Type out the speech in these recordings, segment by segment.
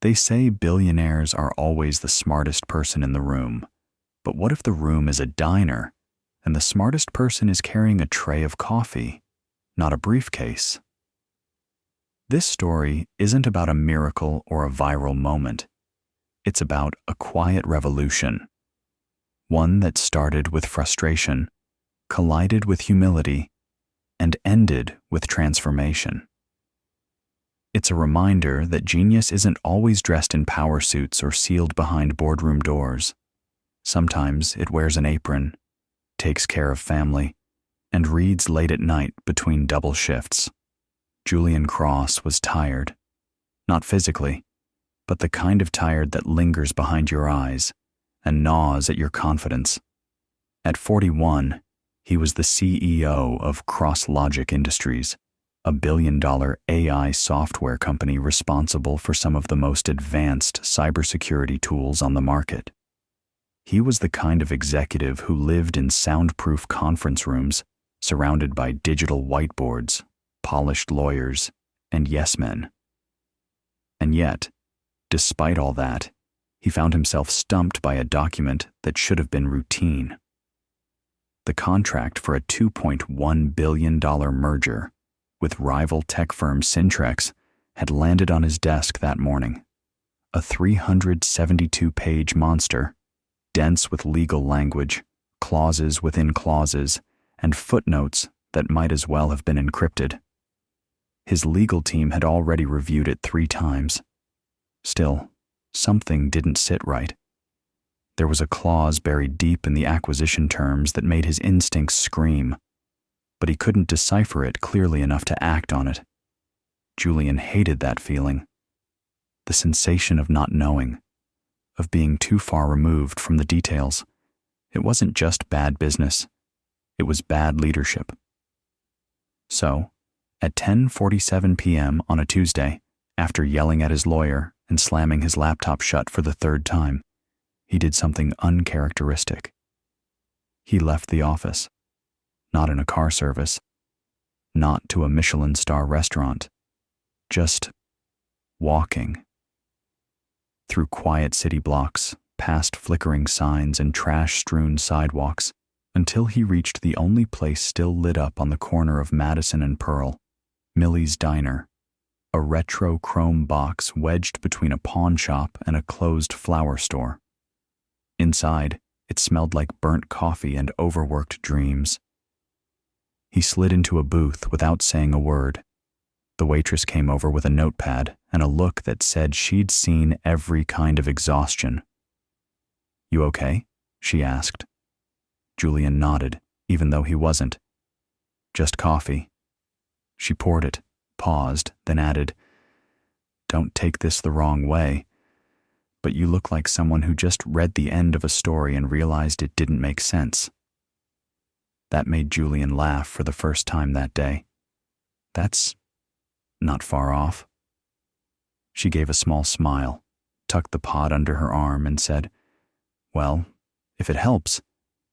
They say billionaires are always the smartest person in the room. But what if the room is a diner and the smartest person is carrying a tray of coffee, not a briefcase? This story isn't about a miracle or a viral moment. It's about a quiet revolution. One that started with frustration, collided with humility, and ended with transformation. It's a reminder that genius isn't always dressed in power suits or sealed behind boardroom doors. Sometimes it wears an apron, takes care of family, and reads late at night between double shifts. Julian Cross was tired, not physically, but the kind of tired that lingers behind your eyes and gnaws at your confidence. At 41, he was the CEO of CrossLogic Industries, a billion-dollar AI software company responsible for some of the most advanced cybersecurity tools on the market. He was the kind of executive who lived in soundproof conference rooms, surrounded by digital whiteboards, polished lawyers, and yes-men. And yet, despite all that, he found himself stumped by a document that should have been routine. The contract for a $2.1 billion merger with rival tech firm Syntrex had landed on his desk that morning. A 372-page monster, dense with legal language, clauses within clauses, and footnotes that might as well have been encrypted. His legal team had already reviewed it 3 times. Still, something didn't sit right. There was a clause buried deep in the acquisition terms that made his instincts scream, but he couldn't decipher it clearly enough to act on it. Julian hated that feeling. The sensation of not knowing, of being too far removed from the details. It wasn't just bad business. It was bad leadership. So, at 10:47 p.m. on a Tuesday, after yelling at his lawyer and slamming his laptop shut for the 3rd time, he did something uncharacteristic. He left the office. Not in a car service, not to a Michelin star restaurant, just walking. Through quiet city blocks, past flickering signs and trash-strewn sidewalks, until he reached the only place still lit up on the corner of Madison and Pearl, Millie's Diner, a retro chrome box wedged between a pawn shop and a closed flower store. Inside, it smelled like burnt coffee and overworked dreams. He slid into a booth without saying a word. The waitress came over with a notepad and a look that said she'd seen every kind of exhaustion. "You okay?" she asked. Julian nodded, even though he wasn't. "Just coffee." She poured it, paused, then added, "Don't take this the wrong way, but you look like someone who just read the end of a story and realized it didn't make sense." That made Julian laugh for the first time that day. "That's not far off." She gave a small smile, tucked the pod under her arm, and said, "Well, if it helps,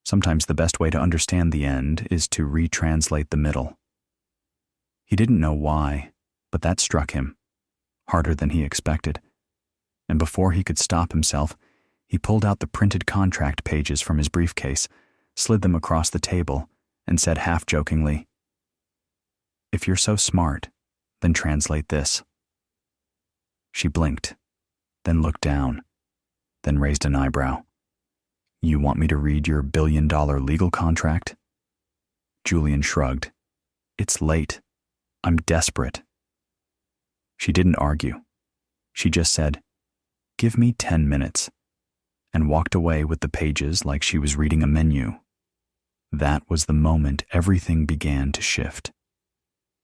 sometimes the best way to understand the end is to retranslate the middle." He didn't know why, but that struck him, harder than he expected. And before he could stop himself, he pulled out the printed contract pages from his briefcase, slid them across the table, and said half-jokingly, "If you're so smart, then translate this." She blinked, then looked down, then raised an eyebrow. "You want me to read your billion-dollar legal contract?" Julian shrugged. "It's late. I'm desperate." She didn't argue. She just said, "Give me 10 minutes," and walked away with the pages like she was reading a menu. That was the moment everything began to shift.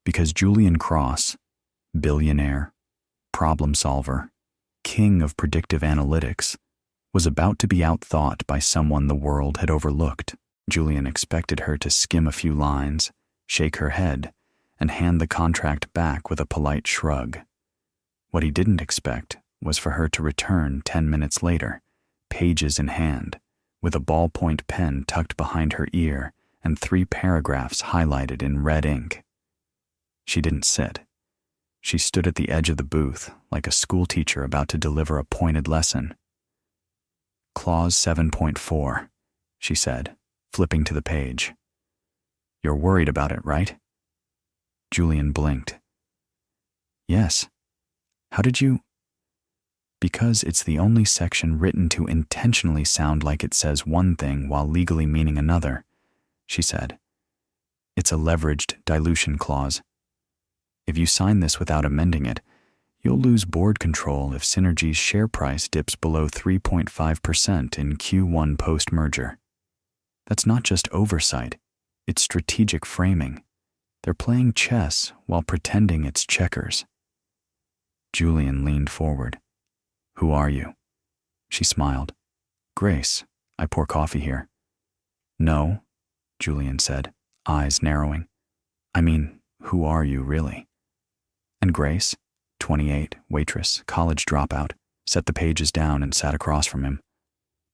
Because Julian Cross, billionaire, problem solver, king of predictive analytics, was about to be outthought by someone the world had overlooked. Julian expected her to skim a few lines, shake her head, and hand the contract back with a polite shrug. What he didn't expect was for her to return 10 minutes later, pages in hand, with a ballpoint pen tucked behind her ear and 3 paragraphs highlighted in red ink. She didn't sit. She stood at the edge of the booth, like a schoolteacher about to deliver a pointed lesson. Clause 7.4, she said, flipping to the page. You're worried about it, right? Julian blinked. Yes. How did you? Because it's the only section written to intentionally sound like it says one thing while legally meaning another, she said. It's a leveraged dilution clause. If you sign this without amending it, you'll lose board control if Synergy's share price dips below 3.5% in Q1 post-merger. That's not just oversight, it's strategic framing. They're playing chess while pretending it's checkers. Julian leaned forward. Who are you? She smiled. Grace, I pour coffee here. No, Julian said, eyes narrowing. I mean, who are you really? And Grace, 28, waitress, college dropout, set the pages down and sat across from him.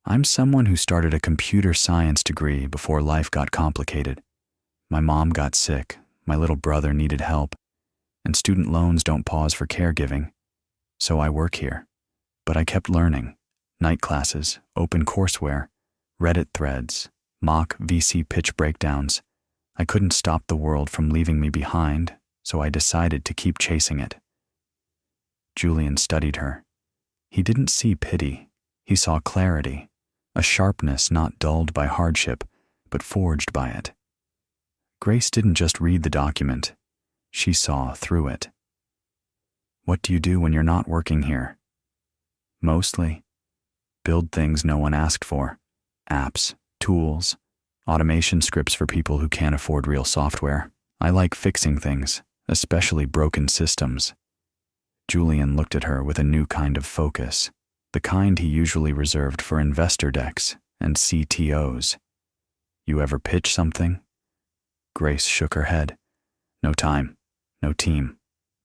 I'm someone who started a computer science degree before life got complicated. My mom got sick, my little brother needed help, and student loans don't pause for caregiving. So I work here. But I kept learning. Night classes, open courseware, Reddit threads, mock VC pitch breakdowns. I couldn't stop the world from leaving me behind, so I decided to keep chasing it. Julian studied her. He didn't see pity. He saw clarity, a sharpness not dulled by hardship, but forged by it. Grace didn't just read the document. She saw through it. What do you do when you're not working here? Mostly, build things no one asked for. Apps, tools, automation scripts for people who can't afford real software. I like fixing things, especially broken systems. Julian looked at her with a new kind of focus, the kind he usually reserved for investor decks and CTOs. You ever pitch something? Grace shook her head. No time, no team,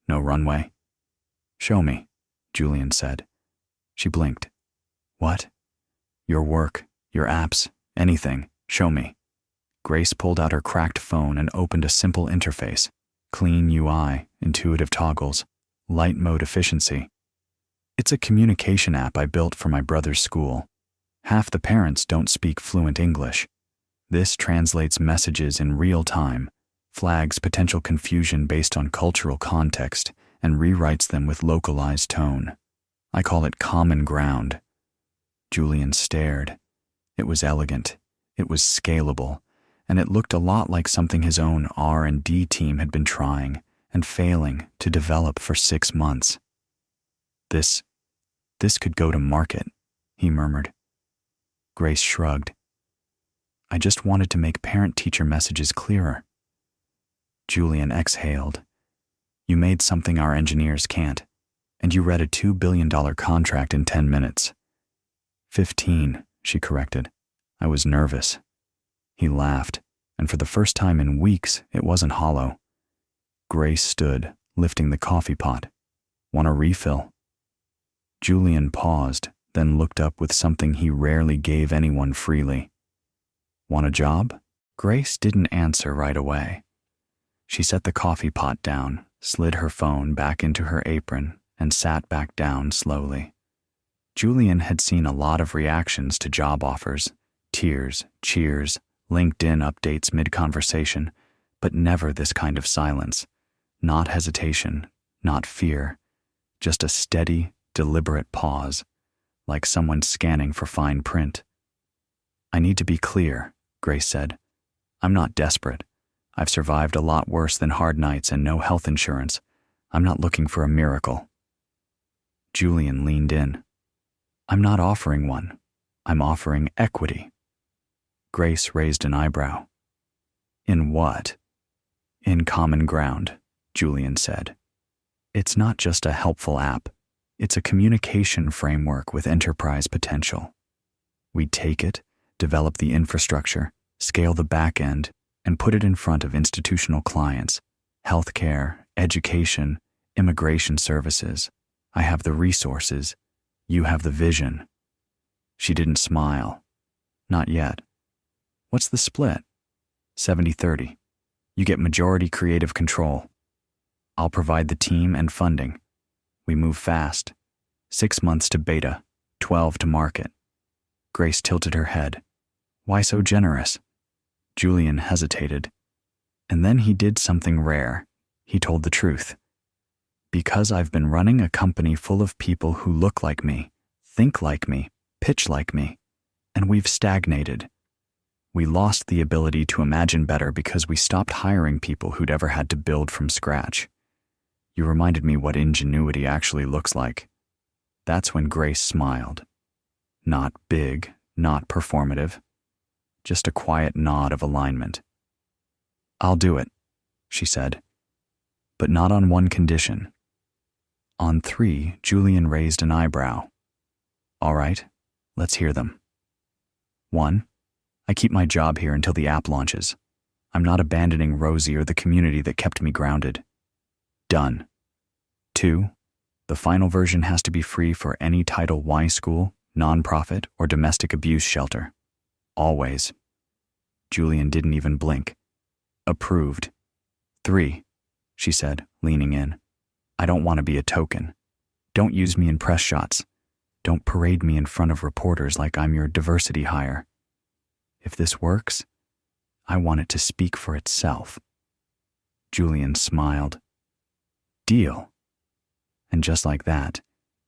no runway. Show me, Julian said. She blinked. What? Your work, your apps, anything. Show me. Grace pulled out her cracked phone and opened a simple interface. Clean UI, intuitive toggles, light mode efficiency. It's a communication app I built for my brother's school. Half the parents don't speak fluent English. This translates messages in real time, flags potential confusion based on cultural context, and rewrites them with localized tone. I call it common ground. Julian stared. It was elegant, it was scalable, and it looked a lot like something his own R&D team had been trying and failing to develop for 6 months. This could go to market, he murmured. Grace shrugged. I just wanted to make parent-teacher messages clearer. Julian exhaled. You made something our engineers can't, and you read a $2 billion contract in 10 minutes. 15, she corrected. I was nervous. He laughed, and for the first time in weeks, it wasn't hollow. Grace stood, lifting the coffee pot. Want a refill? Julian paused, then looked up with something he rarely gave anyone freely. Want a job? Grace didn't answer right away. She set the coffee pot down, slid her phone back into her apron, and sat back down slowly. Julian had seen a lot of reactions to job offers, tears, cheers, LinkedIn updates mid-conversation, but never this kind of silence. Not hesitation, not fear, just a steady, deliberate pause, like someone scanning for fine print. I need to be clear, Grace said. I'm not desperate. I've survived a lot worse than hard nights and no health insurance. I'm not looking for a miracle. Julian leaned in. I'm not offering one. I'm offering equity. Grace raised an eyebrow. In what? In common ground, Julian said. It's not just a helpful app. It's a communication framework with enterprise potential. We take it, develop the infrastructure, scale the back end, and put it in front of institutional clients, healthcare, education, immigration services. I have the resources. You have the vision. She didn't smile. Not yet. What's the split? 70-30. You get majority creative control. I'll provide the team and funding. We move fast. 6 months to beta, 12 to market. Grace tilted her head. Why so generous? Julian hesitated. And then he did something rare. He told the truth. Because I've been running a company full of people who look like me, think like me, pitch like me, and we've stagnated. We lost the ability to imagine better because we stopped hiring people who'd ever had to build from scratch. You reminded me what ingenuity actually looks like. That's when Grace smiled. Not big, not performative, just a quiet nod of alignment. I'll do it, she said, but not on one condition. On 3, Julian raised an eyebrow. All right, let's hear them. 1, I keep my job here until the app launches. I'm not abandoning Rosie or the community that kept me grounded. Done. 2, the final version has to be free for any Title Y school, nonprofit, or domestic abuse shelter. Always. Julian didn't even blink. Approved. 3, she said, leaning in. I don't want to be a token. Don't use me in press shots. Don't parade me in front of reporters like I'm your diversity hire. If this works, I want it to speak for itself. Julian smiled. Deal. And just like that,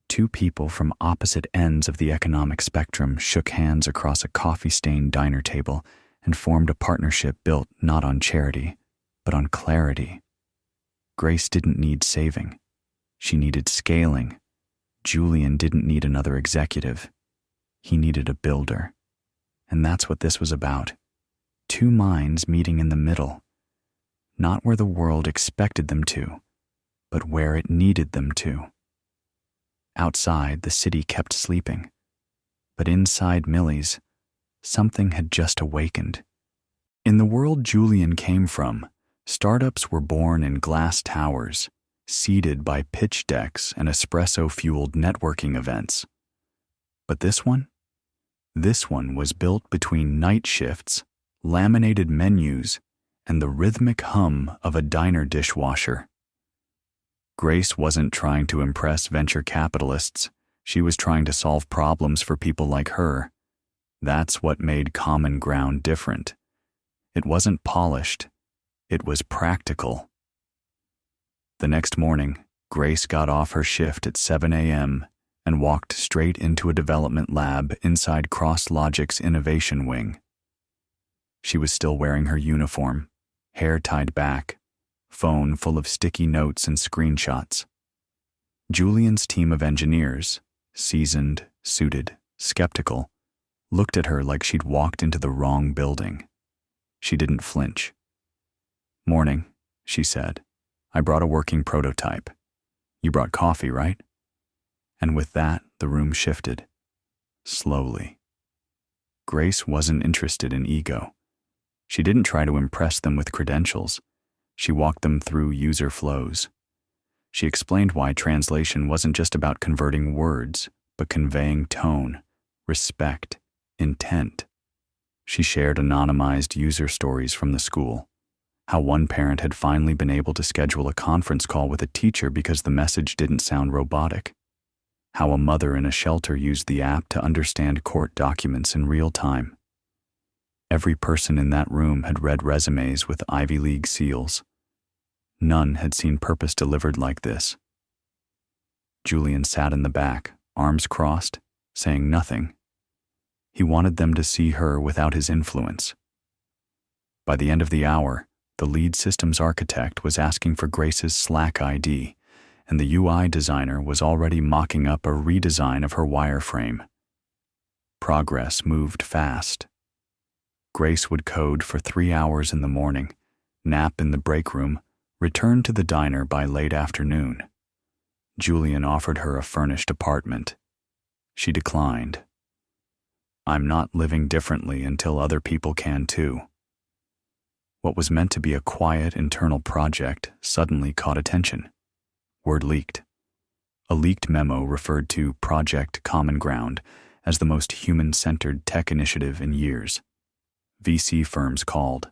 2 people from opposite ends of the economic spectrum shook hands across a coffee-stained diner table and formed a partnership built not on charity, but on clarity. Grace didn't need saving. She needed scaling. Julian didn't need another executive. He needed a builder. And that's what this was about. 2 minds meeting in the middle. Not where the world expected them to, but where it needed them to. Outside, the city kept sleeping. But inside Millie's, something had just awakened. In the world Julian came from, startups were born in glass towers, seeded by pitch decks and espresso-fueled networking events. But this one was built between night shifts, laminated menus, and the rhythmic hum of a diner dishwasher. Grace wasn't trying to impress venture capitalists. She was trying to solve problems for people like her. That's what made Common Ground different. It wasn't polished. It was practical. The next morning, Grace got off her shift at 7 a.m. and walked straight into a development lab inside CrossLogic's innovation wing. She was still wearing her uniform, hair tied back, phone full of sticky notes and screenshots. Julian's team of engineers, seasoned, suited, skeptical, looked at her like she'd walked into the wrong building. She didn't flinch. Morning, she said. I brought a working prototype. You brought coffee, right? And with that, the room shifted. Slowly. Grace wasn't interested in ego. She didn't try to impress them with credentials. She walked them through user flows. She explained why translation wasn't just about converting words, but conveying tone, respect, intent. She shared anonymized user stories from the school. How one parent had finally been able to schedule a conference call with a teacher because the message didn't sound robotic. How a mother in a shelter used the app to understand court documents in real time. Every person in that room had read resumes with Ivy League seals. None had seen purpose delivered like this. Julian sat in the back, arms crossed, saying nothing. He wanted them to see her without his influence. By the end of the hour, the lead systems architect was asking for Grace's Slack ID, and the UI designer was already mocking up a redesign of her wireframe. Progress moved fast. Grace would code for 3 hours in the morning, nap in the break room, return to the diner by late afternoon. Julian offered her a furnished apartment. She declined. I'm not living differently until other people can too. What was meant to be a quiet internal project suddenly caught attention. Word leaked. A leaked memo referred to Project Common Ground as the most human-centered tech initiative in years. VC firms called.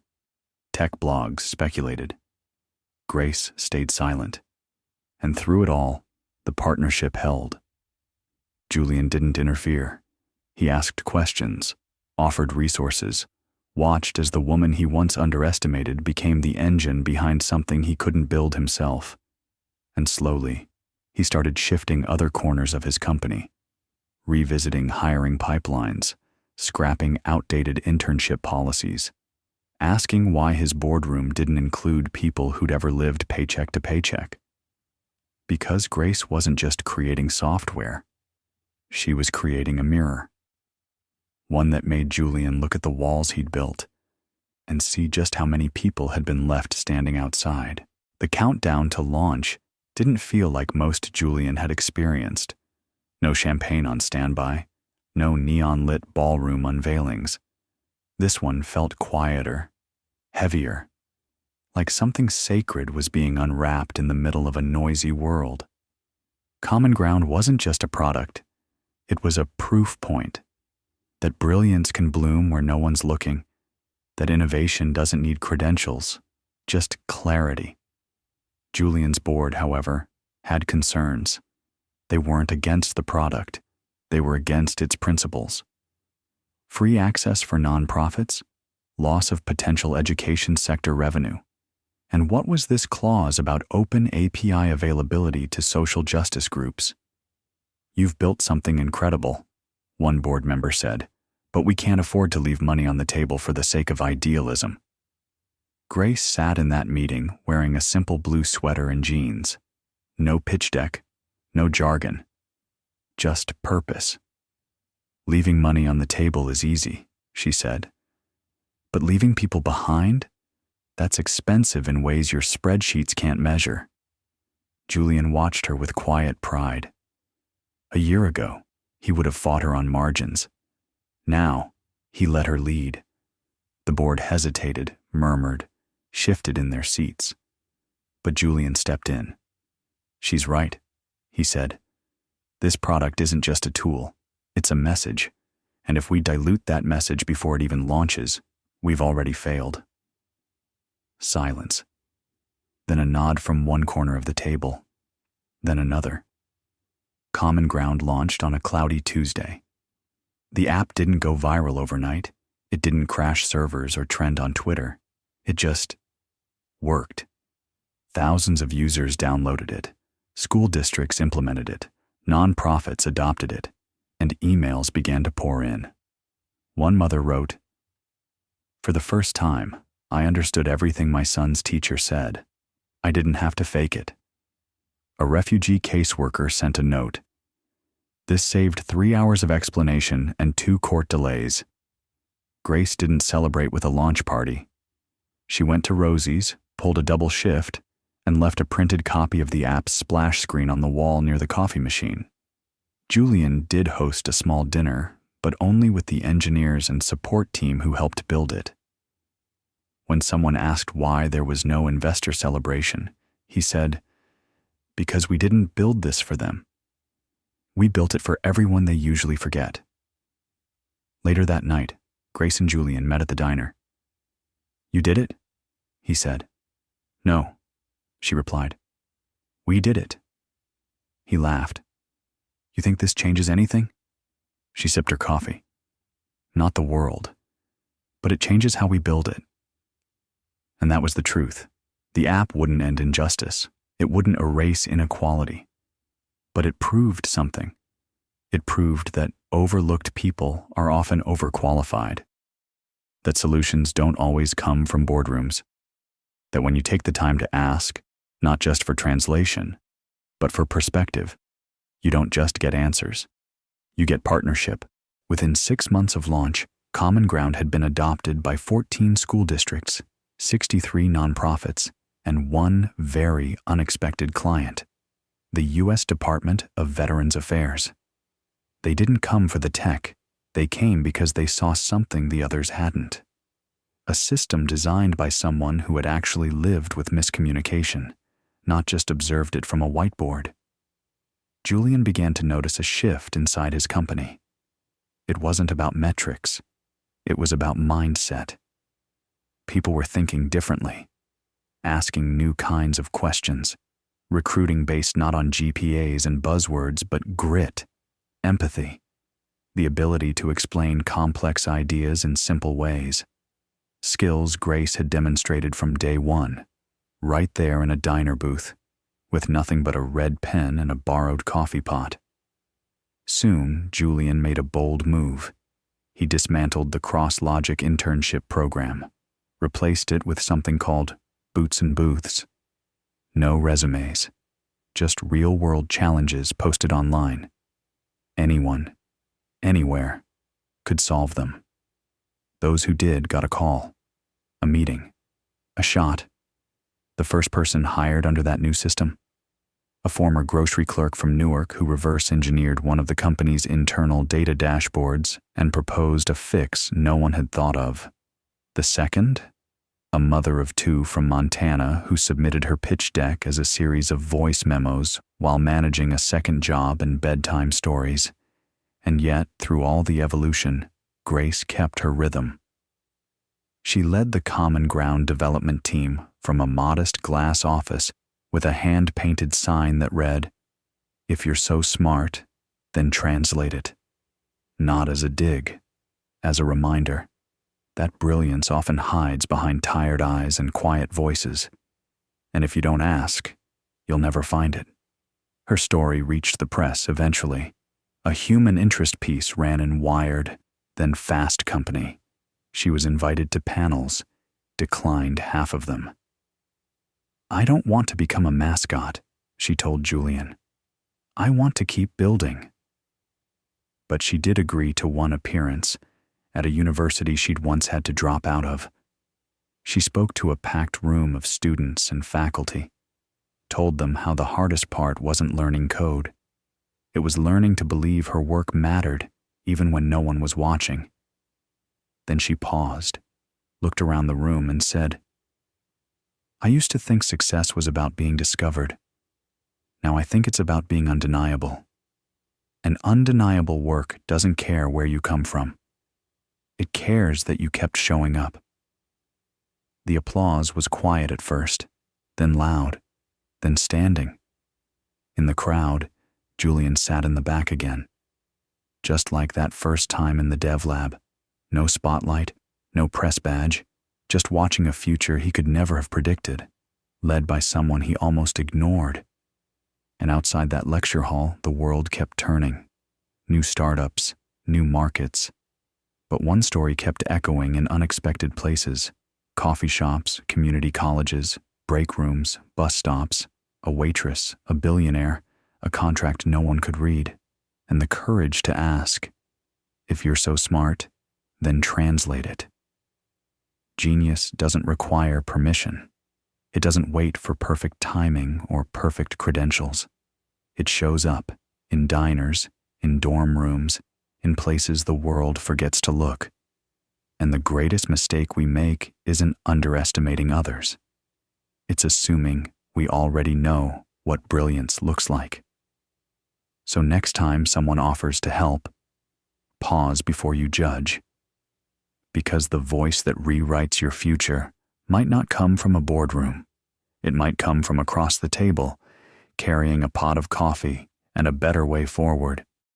Tech blogs speculated. Grace stayed silent. And through it all, the partnership held. Julian didn't interfere. He asked questions, offered resources, watched as the woman he once underestimated became the engine behind something he couldn't build himself. And slowly, he started shifting other corners of his company, revisiting hiring pipelines, scrapping outdated internship policies, asking why his boardroom didn't include people who'd ever lived paycheck to paycheck. Because Grace wasn't just creating software, she was creating a mirror. One that made Julian look at the walls he'd built and see just how many people had been left standing outside. The countdown to launch didn't feel like most Julian had experienced. No champagne on standby, no neon-lit ballroom unveilings. This one felt quieter, heavier, like something sacred was being unwrapped in the middle of a noisy world. Common Ground wasn't just a product, it was a proof point that brilliance can bloom where no one's looking, that innovation doesn't need credentials, just clarity. Julian's board, however, had concerns. They weren't against the product, they were against its principles. Free access for nonprofits, loss of potential education sector revenue. And what was this clause about open API availability to social justice groups? "You've built something incredible," one board member said, "but we can't afford to leave money on the table for the sake of idealism." Grace sat in that meeting wearing a simple blue sweater and jeans. No pitch deck, no jargon, just purpose. "Leaving money on the table is easy," she said. "But leaving people behind? That's expensive in ways your spreadsheets can't measure." Julian watched her with quiet pride. A year ago, he would have fought her on margins. Now, he let her lead. The board hesitated, murmured, shifted in their seats. But Julian stepped in. "She's right," he said. "This product isn't just a tool, it's a message. And if we dilute that message before it even launches, we've already failed." Silence. Then a nod from one corner of the table. Then another. Common Ground launched on a cloudy Tuesday. The app didn't go viral overnight. It didn't crash servers or trend on Twitter. It just worked. Thousands of users downloaded it. School districts implemented it. Nonprofits adopted it. And emails began to pour in. One mother wrote, "For the first time, I understood everything my son's teacher said. I didn't have to fake it." A refugee caseworker sent a note. "This saved 3 hours of explanation and 2 court delays." Grace didn't celebrate with a launch party. She went to Rosie's, pulled a double shift, and left a printed copy of the app's splash screen on the wall near the coffee machine. Julian did host a small dinner, but only with the engineers and support team who helped build it. When someone asked why there was no investor celebration, he said, "Because we didn't build this for them. We built it for everyone they usually forget." Later that night, Grace and Julian met at the diner. "You did it?" he said. "No," she replied. "We did it." He laughed. "You think this changes anything?" She sipped her coffee. "Not the world, but it changes how we build it." And that was the truth. The app wouldn't end injustice. It wouldn't erase inequality. But it proved something. It proved that overlooked people are often overqualified. That solutions don't always come from boardrooms. That when you take the time to ask, not just for translation, but for perspective, you don't just get answers. You get partnership. Within 6 months of launch, Common Ground had been adopted by 14 school districts, 63 nonprofits, and one very unexpected client, the U.S. Department of Veterans Affairs. They didn't come for the tech. They came because they saw something the others hadn't. A system designed by someone who had actually lived with miscommunication, not just observed it from a whiteboard. Julian began to notice a shift inside his company. It wasn't about metrics. It was about mindset. People were thinking differently, asking new kinds of questions, recruiting based not on GPAs and buzzwords, but grit, empathy, the ability to explain complex ideas in simple ways. Skills Grace had demonstrated from day one, right there in a diner booth, with nothing but a red pen and a borrowed coffee pot. Soon, Julian made a bold move. He dismantled the cross-logic internship program, replaced it with something called Boots and Booths. No resumes, just real-world challenges posted online. Anyone, anywhere, could solve them. Those who did got a call, a meeting, a shot. The first person hired under that new system? A former grocery clerk from Newark who reverse-engineered one of the company's internal data dashboards and proposed a fix no one had thought of. The second? A mother of two from Montana who submitted her pitch deck as a series of voice memos while managing a second job and bedtime stories. And yet, through all the evolution, Grace kept her rhythm. She led the Common Ground development team from a modest glass office with a hand-painted sign that read, "If you're so smart, then translate it." Not as a dig, as a reminder that brilliance often hides behind tired eyes and quiet voices, and if you don't ask, you'll never find it. Her story reached the press eventually. A human interest piece ran in Wired, then Fast Company. She was invited to panels, declined half of them. "I don't want to become a mascot," she told Julian. "I want to keep building." But she did agree to one appearance at a university she'd once had to drop out of. She spoke to a packed room of students and faculty, told them how the hardest part wasn't learning code. It was learning to believe her work mattered even when no one was watching. Then she paused, looked around the room and said, "I used to think success was about being discovered. Now I think it's about being undeniable. And undeniable work doesn't care where you come from. It cares that you kept showing up." The applause was quiet at first, then loud, then standing. In the crowd, Julian sat in the back again. Just like that first time in the dev lab. No spotlight, no press badge, just watching a future he could never have predicted, led by someone he almost ignored. And outside that lecture hall, the world kept turning. New startups, new markets. But one story kept echoing in unexpected places: coffee shops, community colleges, break rooms, bus stops, a waitress, a billionaire, a contract no one could read, and the courage to ask, "If you're so smart, then translate it." Genius doesn't require permission. It doesn't wait for perfect timing or perfect credentials. It shows up in diners, in dorm rooms, in places the world forgets to look. And the greatest mistake we make isn't underestimating others. It's assuming we already know what brilliance looks like. So next time someone offers to help, pause before you judge. Because the voice that rewrites your future might not come from a boardroom. It might come from across the table, carrying a pot of coffee and a better way forward.